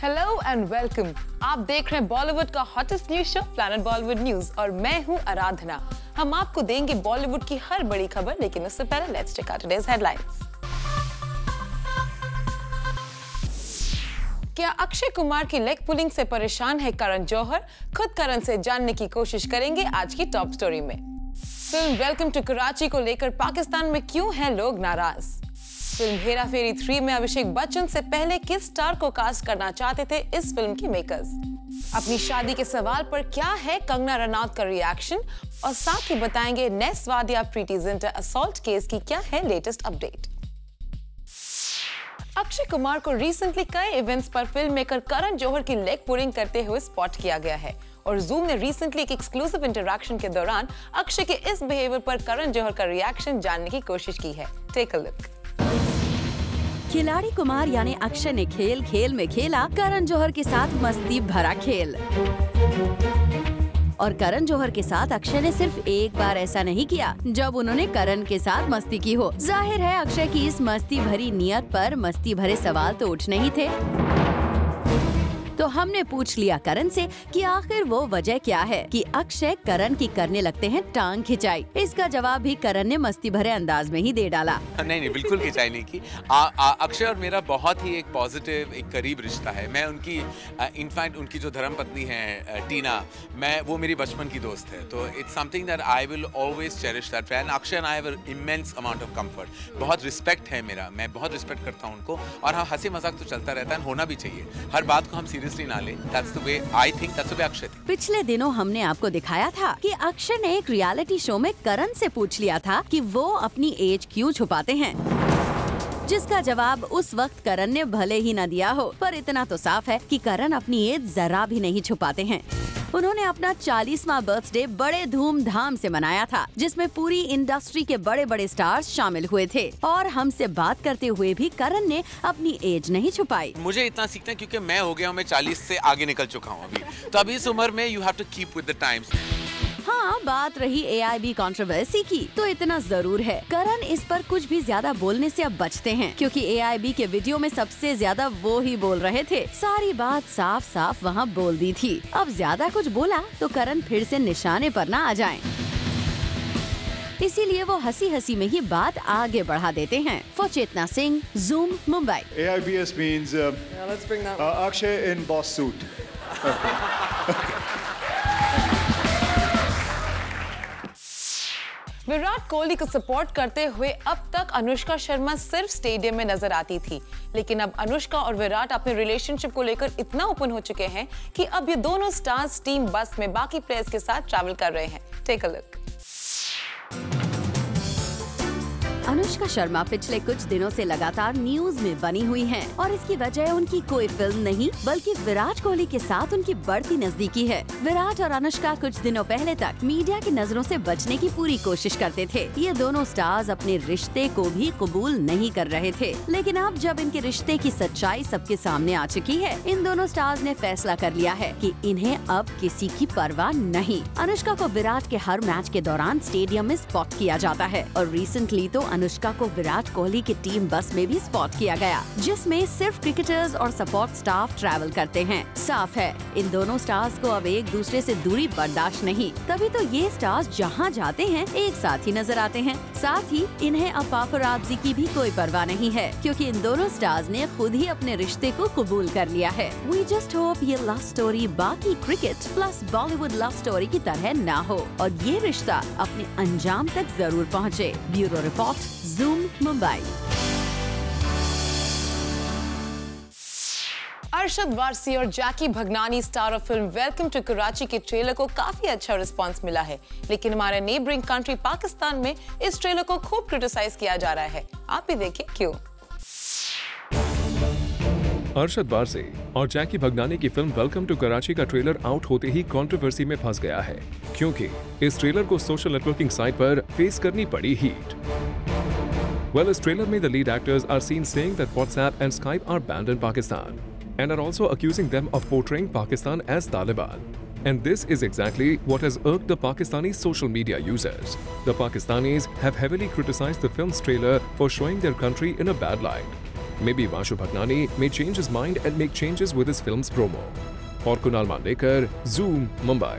Hello and welcome. आप देख रहे हैं बॉलीवुड का hottest news show planet Bollywood news और मैं हूं आराधना। हम आपको देंगे बॉलीवुड की हर बड़ी खबर, लेकिन उससे पहले let's check out today's headlines. क्या अक्षय कुमार की लेग पुलिंग से परेशान है करण जौहर? खुद करण से जानने की कोशिश करेंगे आज की टॉप स्टोरी में। फिल्म वेलकम टू कराची को लेकर पाकिस्तान में क्यों हैं लोग नाराज? फिल्म हेरा फेरी 3 में अभिषेक बच्चन से पहले किस स्टार को कास्ट करना चाहते थे इस फिल्म के मेकर्स? अपनी शादी के सवाल पर क्या है कंगना रनौत का रिएक्शन? और साथ ही बताएंगे नेस वाडिया प्रीति जिंटा असॉल्ट केस की क्या है लेटेस्ट अपडेट। अक्षय कुमार को रिसेंटली कई इवेंट्स पर फिल्म मेकर करण जौहर की लेग पुलिंग करते हुए स्पॉट किया गया है और जूम ने रिसेंटली एक एक्सक्लूसिव इंटरैक्शन के दौरान अक्षय के इस बिहेवियर पर करण जौहर का रिएक्शन जानने की कोशिश की है। Take a look. खिलाड़ी कुमार यानी अक्षय ने खेल खेल में खेला करण जौहर के साथ मस्ती भरा खेल। और करण जौहर के साथ अक्षय ने सिर्फ एक बार ऐसा नहीं किया जब उन्होंने करण के साथ मस्ती की हो। जाहिर है अक्षय की इस मस्ती भरी नियत पर मस्ती भरे सवाल तो उठने ही थे। तो हमने पूछ लिया करण से कि आखिर वो वजह क्या है कि अक्षय करण की करने लगते हैं टांग खिंचाई। इसका जवाब भी करण ने मस्ती भरे अंदाज में ही दे डाला। नहीं, बिल्कुल खिंचाई नहीं की। अक्षय और मेरा बहुत ही एक पॉजिटिव, एक करीब रिश्ता है। मैं उनकी इनफैक्ट उनकी जो धर्मपत्नी है टीना, वो मेरी बचपन की दोस्त है। तो it's something that I will always cherish that friend. Akshay and I have immense amount of comfort. बहुत रिस्पेक्ट है मेरा, मैं बहुत रिस्पेक्ट करता हूँ उनको। और हाँ, हंसी मजाक तो चलता रहता है, होना भी चाहिए। हर बात को हम सीरियसली ना ले। That's the way I think, that's the way Akshay थी। पिछले दिनों हमने आपको दिखाया था कि अक्षय ने एक रियलिटी शो में करण से पूछ लिया था कि वो अपनी एज क्यों छुपाते हैं, जिसका जवाब उस वक्त करण ने भले ही न दिया हो, पर इतना तो साफ है कि करण अपनी एज जरा भी नहीं छुपाते हैं। उन्होंने अपना 40वां बर्थडे बड़े धूमधाम से मनाया था, जिसमें पूरी इंडस्ट्री के बड़े बड़े स्टार्स शामिल हुए थे। और हमसे बात करते हुए भी करण ने अपनी एज नहीं छुपाई। मुझे इतना सीखना है क्योंकि मैं हो गया हूँ, मैं 40 से आगे निकल चुका हूँ अभी। तो अभी इस उम्र में you have to keep with the times. हाँ, बात रही AIB कंट्रोवर्सी की, तो इतना जरूर है करण इस पर कुछ भी ज्यादा बोलने से अब बचते हैं, क्योंकि AIB के वीडियो में सबसे ज्यादा वो ही बोल रहे थे। सारी बात साफ साफ वहाँ बोल दी थी। अब ज्यादा कुछ बोला तो करण फिर से निशाने पर ना आ जाएं। इसीलिए वो हंसी हंसी में ही बात आगे बढ़ा देते हैं। For Chetna Singh, Zoom, Mumbai. AIBS means Akshay in boss suit. Virat Kohli को सपोर्ट करते हुए अब तक अनुष्का शर्मा सिर्फ स्टेडियम में नजर आती थी, लेकिन अब अनुष्का और विराट अपने रिलेशनशिप को लेकर इतना ओपन हो चुके हैं कि अब ये दोनों स्टार्स टीम बस में बाकी प्लेयर्स के साथ ट्रैवल कर रहे हैं। Take a look. Anushka Sharma पिछले कुछ दिनों से लगातार न्यूज में बनी हुई हैं और इसकी वजह उनकी कोई फिल्म नहीं बल्कि विराट कोहली के साथ उनकी बढ़ती नजदीकी है। विराट और अनुष्का कुछ दिनों पहले तक मीडिया की नजरों से बचने की पूरी कोशिश करते थे। ये दोनों स्टार्स अपने रिश्ते को भी कबूल नहीं कर रहे थे, लेकिन अब जब इनके रिश्ते की सच्चाई सबके सामने आ चुकी है, इन दोनों स्टार्स ने फैसला कर लिया है कि इन्हें अब किसी की परवाह नहीं। अनुष्का को विराट के हर मैच के दौरान स्टेडियम में स्पॉट किया जाता है और रिसेंटली तो अनुष्का को विराट कोहली की टीम बस में भी स्पॉट किया गया, जिसमें सिर्फ क्रिकेटर्स और सपोर्ट स्टाफ ट्रैवल करते हैं। साफ है इन दोनों स्टार्स को अब एक दूसरे से दूरी बर्दाश्त नहीं, तभी तो ये स्टार्स जहाँ जाते हैं एक साथ ही नजर आते हैं। साथ ही इन्हें अब पापराज़ी की भी कोई परवाह नहीं है, क्योंकि इन दोनों स्टार्स ने खुद ही अपने रिश्ते को कबूल कर लिया है। वी जस्ट होप ये लव स्टोरी बाकी cricket plus Bollywood love story की तरह ना हो और ये रिश्ता अपने अंजाम तक जरूर पहुँचे। Bureau report, Zoom, Mumbai. Arshad Warsi और Jackie Bhagnani star of film welcome to Karachi के ट्रेलर को काफी अच्छा रिस्पांस मिला है, लेकिन हमारे नेबरिंग कंट्री पाकिस्तान में इस ट्रेलर को खूब क्रिटिसाइज किया जा रहा है। आप भी देखिए क्यों। अरशद वारसी और जैकी भगनानी की फिल्म वेलकम टू कराची का ट्रेलर आउट होते ही कंट्रोवर्सी में फंस गया है, क्योंकि इस ट्रेलर को सोशल नेटवर्किंग साइट पर फेस करनी पड़ी हीट। इस ट्रेलर में the lead actors are seen saying that WhatsApp and Skype are banned in Pakistan and are also accusing them of portraying Pakistan as Taliban. And this is exactly what has irked the Pakistani social media users. The Pakistanis have heavily criticized the film's trailer for showing their country in a bad light. Maybe Vashu Bhagnani may change his mind and make changes with his film's promo. For Kunal Mandekar, Zoom, Mumbai.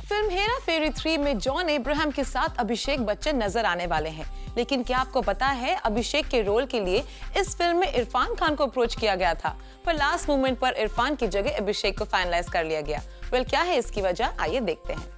Film Hera Pheri 3 में John Abraham के साथ अभिषेक बच्चन नजर आने वाले हैं, लेकिन क्या आपको पता है अभिषेक के रोल के लिए इस फिल्म में इरफान खान को अप्रोच किया गया था, पर लास्ट मोमेंट पर इरफान की जगह अभिषेक को फाइनलाइज कर लिया गया। क्या है इसकी वजह, आइए देखते हैं।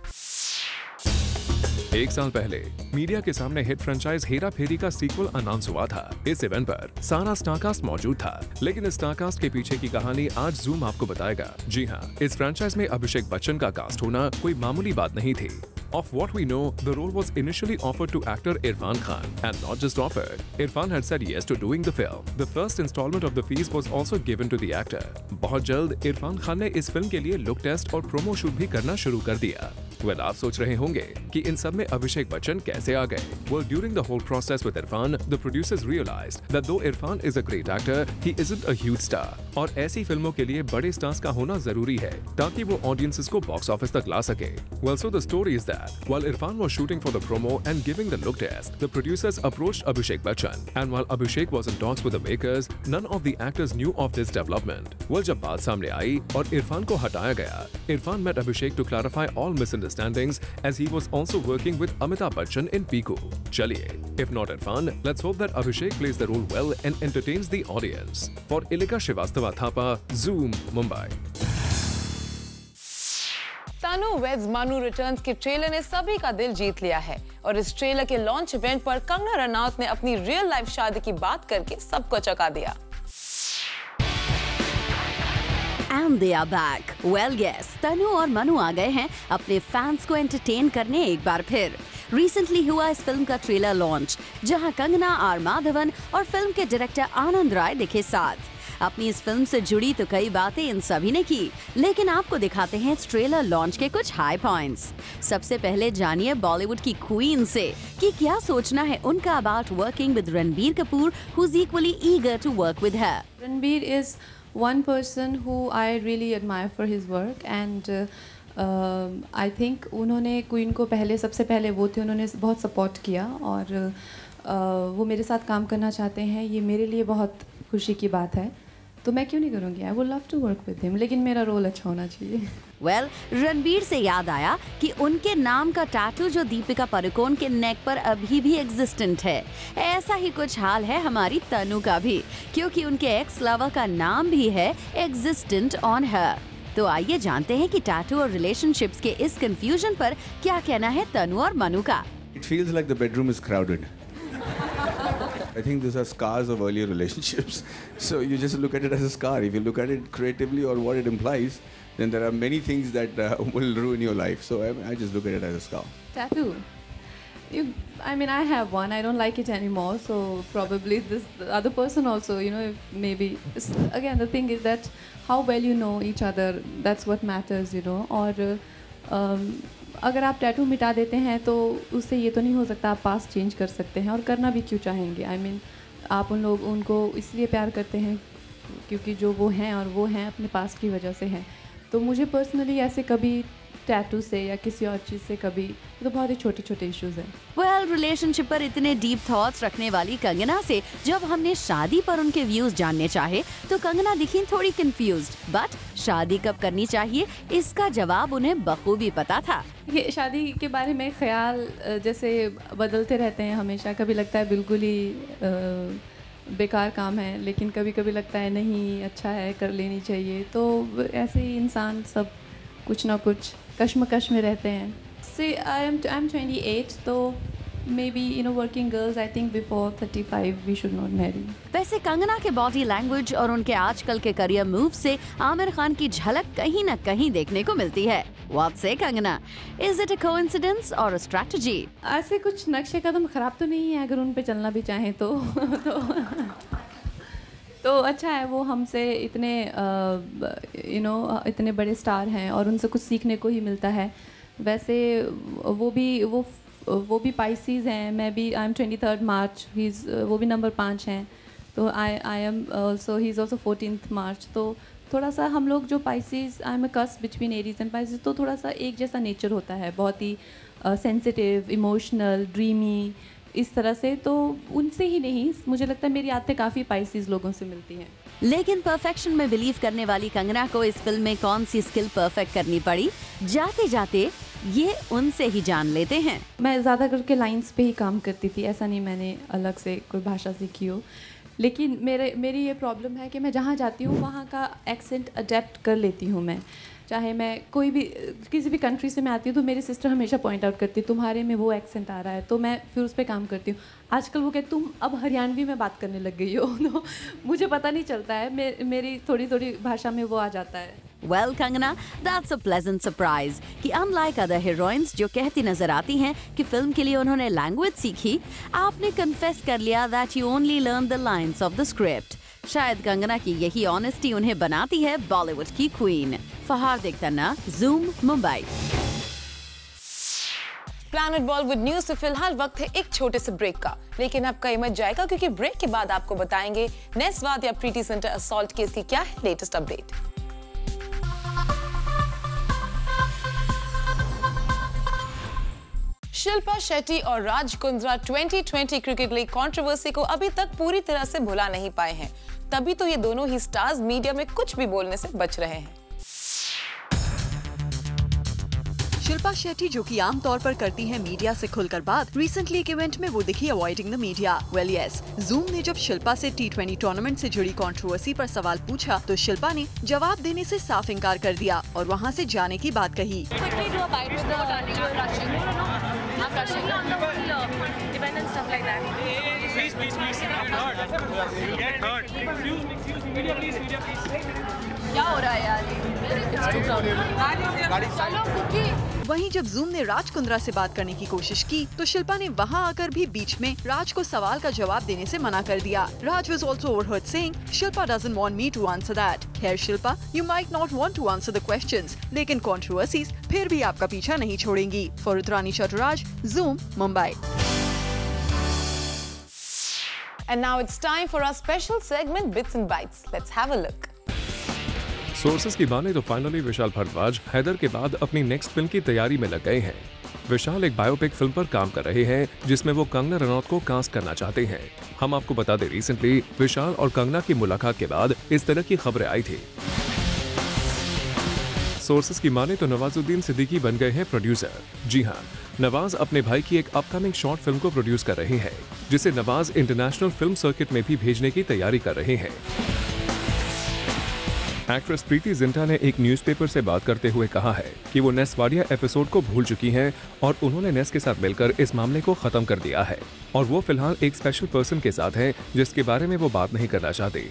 एक साल पहले मीडिया के सामने हिट फ्रेंचाइज हेरा फेरी का सीक्वल अनाउंस हुआ था। इस इवेंट पर सारा स्टारकास्ट मौजूद था, लेकिन इस स्टारकास्ट के पीछे की कहानी आज जूम आपको बताएगा। जी हाँ, इस फ्रेंचाइज में अभिषेक बच्चन का कास्ट होना कोई मामूली बात नहीं थी। Of what we know, the role was initially offered to actor Irfan Khan, and not just offered. Irfan had said yes to doing the film. The first installment of the fees was also given to the actor. बहुत जल्द इरफान खान ने इस film के लिए look test और promo shoot भी करना शुरू कर दिया। आप सोच रहे होंगे कि इन सब में अभिषेक बच्चन कैसे आ गए? Well, during the whole process with Irfan, the producers realized that though Irfan is a great actor, he isn't a huge star. और ऐसी फिल्मों के लिए बड़े स्टार्स का होना जरूरी है ताकि वो ऑडियंसेस को बॉक्स ऑफिस तक ला सके। Well, so the story is that while Irfan was shooting for the promo and giving the look test, the producers approached Abhishek Bachchan, and while Abhishek was in talks with the makers, none of the actors knew of this development. Well, जब बात सामने आई और इरफान को हटाया गया, Irfan met Abhishek to clarify all misunderstandings as he was also working with Amitabh Bachchan in Piku. चलिए, if not Irfan, let's hope that Abhishek plays the role well and entertains the audience. For Ilika Srivastava Thapa, Zoom, Mumbai. Tanu weds Manu returns के trailer ने सभी का दिल जीत लिया है और इस ट्रेलर के लॉन्च इवेंट पर कंगना रनौत ने अपनी रियल लाइफ शादी की बात करके सबको चौंका दिया। And they are back. Well, yes, तनु और मनु आ गए हैं अपने फैंस को एंटरटेन करने एक बार फिर। रिसेंटली हुआ इस फिल्म का ट्रेलर लॉन्च, जहां कंगना, आर माधवन और फिल्म के डायरेक्टर आनंद राय दिखे साथ। अपनी इस फिल्म से जुड़ी तो कई बातें इन सभी ने की, लेकिन आपको दिखाते हैं इस ट्रेलर लॉन्च के कुछ हाई पॉइंट्स। सबसे पहले जानिए बॉलीवुड की क्वीन से कि क्या सोचना है उनका about working with Ranbir Kapoor, who is equally eager to work with her. Ranbir is one person who I really admire for his work and I think उन्होंने क्वीन को सबसे पहले वो थे, उन्होंने बहुत सपोर्ट किया और वो मेरे साथ काम करना चाहते हैं, ये मेरे लिए बहुत खुशी की बात है, तो मैं क्यों नहीं करूँगी। I would love to work with him, लेकिन मेरा रोल अच्छा होना चाहिए। Well, रणबीर से याद आया कि उनके नाम का टैटू जो दीपिका पादुकोण के नेक पर अभी भी एग्जिस्टेंट है, ऐसा ही कुछ हाल है हमारी तनु का भी, क्योंकि उनके एक्स लवर का नाम भी है एग्जिस्टेंट ऑन हर। तो आइए जानते हैं कि टैटू और रिलेशनशिप्स के इस कंफ्यूजन पर क्या कहना है तनु और मनु का। It feels like the bedroom is crowded. I think these are scars of earlier relationships. So you just look at it as a scar. If you look at it creatively or what it implies, then there are many things that will ruin your life. So I just look at it as a scar. Tattoo. I have one. I don't like it anymore. So probably the other person also, if maybe. Again, the thing is that how well you know each other, that's what matters, और अगर आप tattoo मिटा देते हैं तो उससे ये तो नहीं हो सकता आप पास्ट चेंज कर सकते हैं, और करना भी क्यों चाहेंगे। आप उनको इसलिए प्यार करते हैं क्योंकि जो वो हैं और वो हैं अपने पास्ट की वजह से हैं। तो मुझे पर्सनली ऐसे कभी टैटू से या किसी और चीज़ से कभी, तो बहुत ही छोटे छोटे इश्यूज हैं। Well, रिलेशनशिप पर इतने डीप थॉट्स रखने वाली कंगना से जब हमने शादी पर उनके व्यूज जानने चाहे तो कंगना दिखी थोड़ी कंफ्यूज्ड, बट शादी कब करनी चाहिए इसका जवाब उन्हें बखूबी पता था। ये शादी के बारे में ख्याल जैसे बदलते रहते हैं हमेशा, कभी लगता है बिल्कुल ही बेकार काम है, लेकिन कभी कभी लगता है नहीं अच्छा है, कर लेनी चाहिए। तो ऐसे ही इंसान सब कुछ ना कुछ कश्मकश में रहते हैं। से आई एम 28, तो maybe working girls I think before 35 we should not marry. वैसे कंगना के बॉडी लैंग्वेज और उनके आजकल के करियर मूव से आमिर खान की झलक कहीं न कहीं देखने को मिलती है। What say Kangana? Is it a coincidence or a strategy? ऐसे कुछ नक्शे कदम खराब तो नहीं है, अगर उन पे चलना भी चाहें तो तो अच्छा है। वो हमसे इतने इतने बड़े स्टार हैं और उनसे कुछ सीखने को ही मिलता है। वैसे वो भी पाइसीज हैं, मैं भी आई एम 23 मार्च, वो भी नंबर 5 हैं, तो I am also he is also 14 मार्च। तो थोड़ा सा हम लोग जो Pisces, I am a cusp between Aries and Pisces, तो थोड़ा सा एक जैसा नेचर होता है, बहुत ही सेंसिटिव, इमोशनल, ड्रीमी, इस तरह से, तो उनसे ही नहीं, मुझे लगता है मेरी आदतें काफ़ी पाइसेस लोगों से मिलती हैं। लेकिन परफेक्शन में बिलीव करने वाली कंगना को इस फिल्म में कौन सी स्किल परफेक्ट करनी पड़ी, जाते जाते ये उनसे ही जान लेते हैं। मैं ज़्यादा करके लाइंस पे ही काम करती थी, ऐसा नहीं मैंने अलग से कोई भाषा सीखी हो, लेकिन मेरी ये प्रॉब्लम है कि मैं जहाँ जाती हूँ वहाँ का एक्सेंट अडेप्ट कर लेती हूँ मैं। चाहे मैं कोई भी किसी भी कंट्री से मैं आती हूँ तो मेरी सिस्टर हमेशा पॉइंट आउट करती है तुम्हारे में वो एक्सेंट आ रहा है, तो मैं फिर उस पर काम करती हूँ। आजकल वो कहते तुम अब हरियाणवी में बात करने लग गई हो, तो मुझे पता नहीं चलता है, मेरी थोड़ी थोड़ी भाषा में वो आ जाता है। Well, Kangana, that's a pleasant surprise कि unlike other heroines जो कहती नजर आती हैं कि फिल्म के लिए उन्होंने लैंग्वेज सीखी, आपने कन्फेस कर लिया that you only learned the lines of the script। शायद कंगना की यही ऑनेस्टी उन्हें बनाती है बॉलीवुड की क्वीन। फहार देखतना, Zoom, Mumbai. Planet Bollywood news से फिलहाल वक्त है एक छोटे से ब्रेक का, लेकिन अब कहीं मत जाएगा क्योंकि ब्रेक के बाद आपको बताएंगे नेस्वाद या प्रीति जिंटा असॉल्ट केस की क्या है लेटेस्ट अपडेट। शिल्पा शेट्टी और Raj Kundra 2020 cricket league controversy को अभी तक पूरी तरह से भुला नहीं पाए हैं, तभी तो ये दोनों ही स्टार्स मीडिया में कुछ भी बोलने से बच रहे हैं। शिल्पा शेट्टी, जो कि आमतौर पर करती हैं मीडिया से खुलकर बात, रिसेंटली एक इवेंट में वो दिखी avoiding the media. Well yes, zoom ने जब शिल्पा से T20 टूर्नामेंट से जुड़ी कंट्रोवर्सी पर सवाल पूछा तो शिल्पा ने जवाब देने से साफ इनकार कर दिया और वहां से जाने की बात कही। क्या हो रहा है यार? वहीं जब ज़ूम ने राज कुंद्रा से बात करने की कोशिश की तो शिल्पा ने वहां आकर भी बीच में राज को सवाल का जवाब देने से मना कर दिया। राज was also overheard saying, "Shilpa doesn't want me to answer that." Here Shilpa, you might not want to answer the questions, लेकिन controversies फिर भी आपका पीछा नहीं छोड़ेंगी। For Rudrani Chaturaj, Zoom, Mumbai. And now it's time for our special segment Bits and Bites. Let's have a look. Sources की माने तो finally Vishal Bhardwaj Haider के बाद अपनी नेक्स्ट फिल्म की तैयारी में लग गए हैं। विशाल एक बायोपिक फिल्म पर काम कर रहे हैं जिसमें वो कंगना रनौत को कास्ट करना चाहते हैं। हम आपको बता दें, रिसेंटली विशाल और कंगना की मुलाकात के बाद इस तरह की खबरें आई थी। सोर्सेस की माने तो नवाजुद्दीन सिद्दीकी बन गए हैं प्रोड्यूसर। जी हाँ, नवाज अपने भाई की एक अपकमिंग शॉर्ट फिल्म को प्रोड्यूस कर रहे हैं जिसे नवाज इंटरनेशनल फिल्म सर्किट में भी भेजने की तैयारी कर रहे हैं। एक्ट्रेस प्रीति जिंटा ने एक न्यूज़पेपर से बात करते हुए कहा है कि वो नेस्वाडिया एपिसोड को भूल चुकी हैं और उन्होंने नेस के साथ मिलकर इस मामले को खत्म कर दिया है और वो फिलहाल एक स्पेशल पर्सन के साथ हैं जिसके बारे में वो बात नहीं करना चाहती।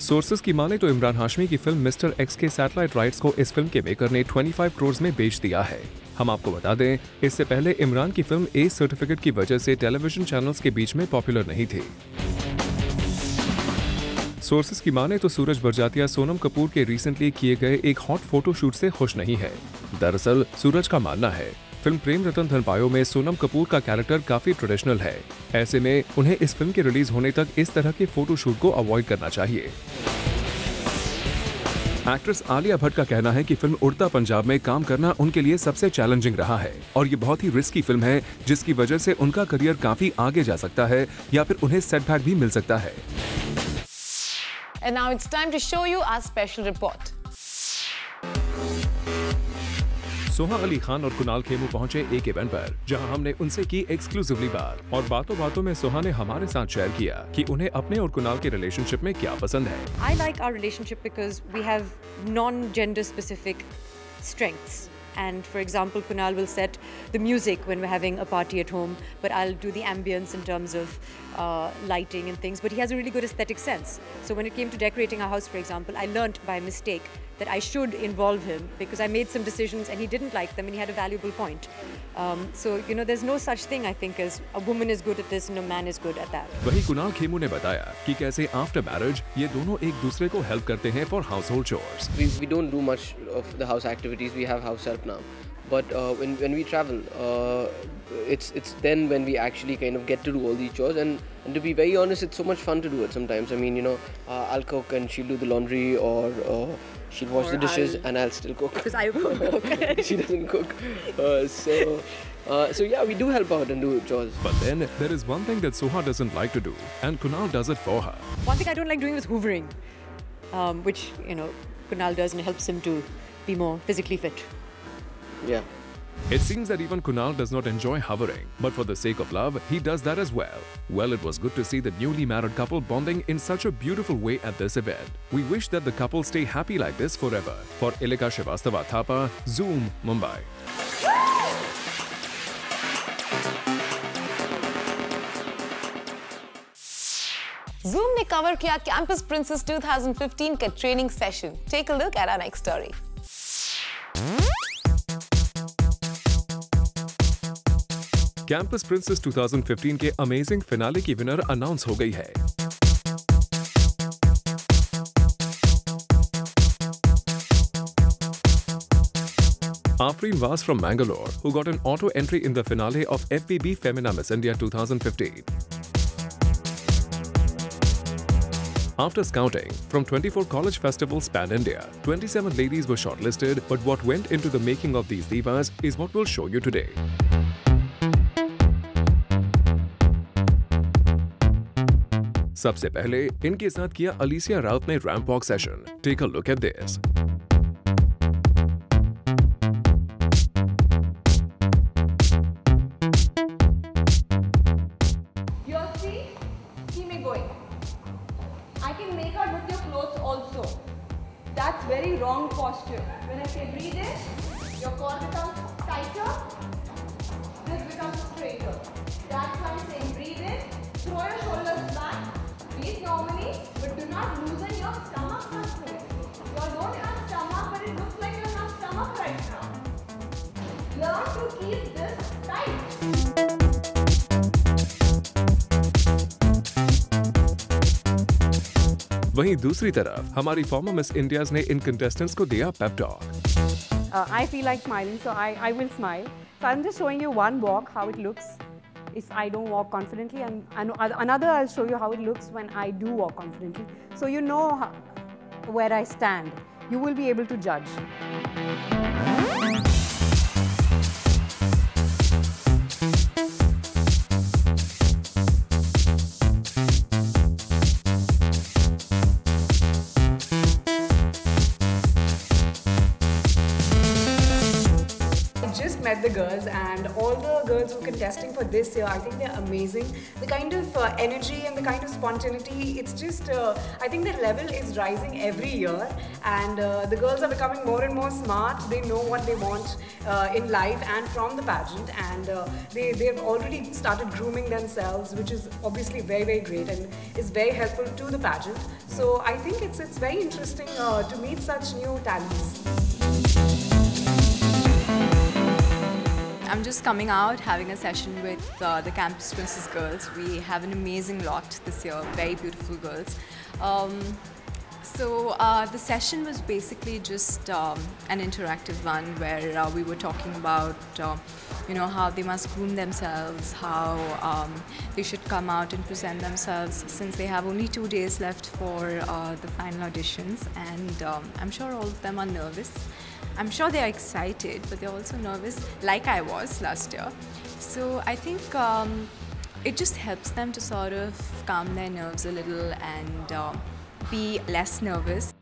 सोर्सेस की माने तो इमरान हाशमी की फिल्म मिस्टर एक्स के सैटेलाइट राइट्स को इस फिल्म के मेकर ने 25 करोड़ में बेच दिया है। हम आपको बता दें, इससे पहले इमरान की फिल्म ए सर्टिफिकेट की वजह से टेलीविजन चैनल्स के बीच में पॉपुलर नहीं थी। सोर्सेस की माने तो सूरज बरजातिया सोनम कपूर के रिसेंटली किए गए एक हॉट फोटोशूट से खुश नहीं है। दरअसल सूरज का मानना है फिल्म प्रेम रतन धन पायो में सोनम कपूर का कैरेक्टर काफी ट्रेडिशनल है, ऐसे में उन्हें इस फिल्म के रिलीज होने तक इस तरह के फोटोशूट को अवॉइड करना चाहिए। एक्ट्रेस आलिया भट्ट का कहना है कि फिल्म उड़ता पंजाब में काम करना उनके लिए सबसे चैलेंजिंग रहा है और ये बहुत ही रिस्की फिल्म है जिसकी वजह से उनका करियर काफी आगे जा सकता है या फिर उन्हें सेटबैक भी मिल सकता है। And now it's time to show you our special report. Soha Ali Khan और कुणाल खेमू पहुंचे एक इवेंट पर जहां हमने उनसे की एक्सक्लूसिवली बात और बातों बातों में सोहा ने हमारे साथ शेयर किया कि उन्हें अपने और कुणाल के रिलेशनशिप में क्या पसंद है। I like our relationship because we have non-gender specific strengths. And for example, Kunal will set the music when we're having a party at home, but I'll do the ambience in terms of lighting and things. But he has a really good aesthetic sense. So when it came to decorating our house, for example, I learnt by mistake that I should involve him because I made some decisions and he didn't like them and he had a valuable point. So, you know, there's no such thing, I think, as a woman is good at this and a man is good at that. वहीं कुणाल खेमू ने बताया कि कैसे after marriage ये दोनों एक दूसरे को हेल्प करते हैं for house hold chores. We don't do much of the house activities. We have house help now. But when we travel, it's then when we actually kind of get to do all these chores, and to be very honest, it's so much fun to do it sometimes. I mean, I'll cook and she'll do the laundry, or she'll wash the dishes and I'll still cook. Because I cook. She doesn't cook. So yeah, we do help out and do chores. But then there is one thing that Suha doesn't like to do, and Kunal does it for her. One thing I don't like doing is hoovering, which, Kunal does and helps him to be more physically fit. Yeah. It seems that even Kunal does not enjoy hovering, but for the sake of love, he does that as well. Well, it was good to see the newly married couple bonding in such a beautiful way at this event. We wish that the couple stay happy like this forever. For Ilika Srivastava Thapa, Zoom, Mumbai. Zoom ने cover किया Campus Princess 2015 का training session. Take a look at our next story. Campus Princess 2015 के amazing finale की winner announce हो गई है. Afreen Vas from Mangalore, who got an auto entry in the finale of FBB Femina Miss India 2015. After scouting from 24 college festivals pan-India, 27 ladies were shortlisted, but what went into the making of these divas is what we'll show you today. सबसे पहले इनके साथ किया अलीसिया राउत ने ramp walk session. Take a look at this. That's very wrong posture. When I say breathe in, your core becomes tighter, this becomes straighter. That's why I'm saying breathe in, throw your shoulders back, breathe normally, but do not loosen your stomach muscle. You don't have stomach, but it looks like you have stomach right now. Learn to keep this tight. वहीं दूसरी तरफ हमारी farmer miss India's ने इन contestants को दिया pep talk. I feel like smiling, so I will smile. So I'm just showing you one walk, how it looks if I don't walk confidently, and another I'll show you how it looks when I do walk confidently. So you know where I stand. You will be able to judge. Met the girls, and all the girls who are contesting for this year, I think they're amazing. The kind of energy and the kind of spontaneity, it's just, I think the level is rising every year, and the girls are becoming more and more smart. They know what they want in life and from the pageant, and they've already started grooming themselves, which is obviously very, very great and is very helpful to the pageant. So I think it's very interesting to meet such new talents. I'm just coming out, having a session with the Campus Princess girls. We have an amazing lot this year, very beautiful girls. So the session was basically just an interactive one where we were talking about, how they must groom themselves, how they should come out and present themselves, since they have only 2 days left for the final auditions, and I'm sure all of them are nervous. I'm sure they're excited, but they're also nervous, like I was last year. So I think it just helps them to sort of calm their nerves a little and be less nervous.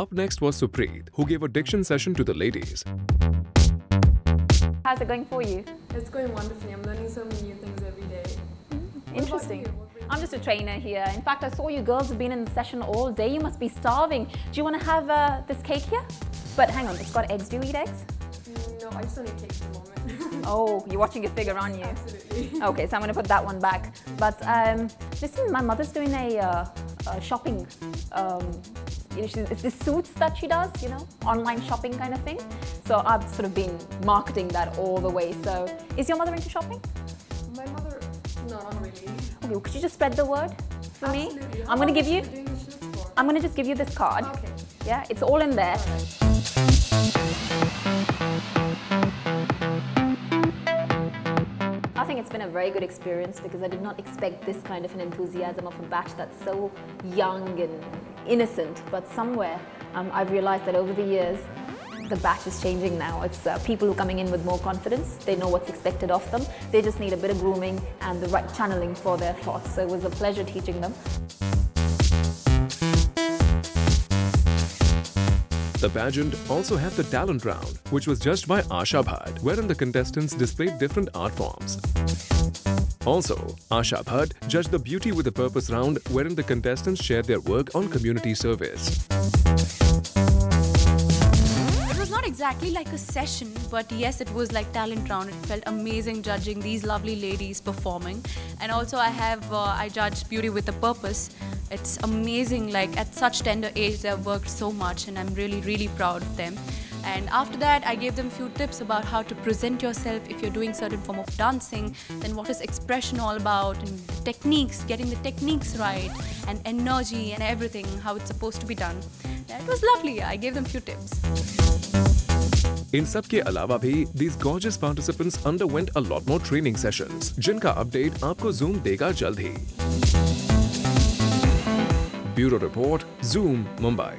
Up next was Supreet, who gave a diction session to the ladies. How's it going for you? It's going wonderfully. I'm learning so many new things every day. Interesting. I'm just a trainer here. In fact, I saw you girls have been in the session all day. You must be starving. Do you want to have this cake here? But hang on, it's got eggs. Do you eat eggs? No, I just don't eat cake at the moment. Oh, you're watching your figure, aren't you? Absolutely. Okay, so I'm going to put that one back. But listen, my mother's doing a shopping. It's the suits that she does, online shopping kind of thing. So I've sort of been marketing that all the way. So is your mother into shopping? My mother, no, not really. Okay, well, could you just spread the word for Absolutely. me? I'm going to give you. Doing the shoots for? I'm going to just give you this card. Okay. Yeah, it's all in there. I think it's been a very good experience because I did not expect this kind of an enthusiasm of a batch that's so young and innocent. But somewhere I've realized that over the years, the batch is changing now. It's people who are coming in with more confidence. They know what's expected of them. They just need a bit of grooming and the right channeling for their thoughts. So it was a pleasure teaching them. The pageant also had the talent round, which was judged by Asha Bhatt, wherein the contestants displayed different art forms. Also, Asha Bhatt judged the Beauty with a Purpose round, wherein the contestants shared their work on community service. It was not exactly like a session, but yes, it was like talent round. It felt amazing judging these lovely ladies performing. And also I judged Beauty with a Purpose. It's amazing, like at such tender age they have worked so much, and I'm really, really proud of them. And after that, I gave them a few tips about how to present yourself if you're doing certain form of dancing, then what is expression all about, and the techniques, getting the techniques right, and energy and everything, how it's supposed to be done. It was lovely. I gave them a few tips. इन सब के अलावा भी these gorgeous participants underwent a lot more training sessions, जिनका update आपको Zoom देगा जल्द ही. Bureau Report, Zoom, Mumbai.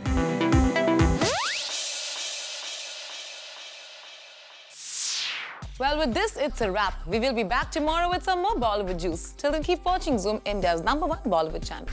Well, with this, it's a wrap. We will be back tomorrow with some more Bollywood juice. Till then, keep watching Zoom, India's #1 Bollywood channel.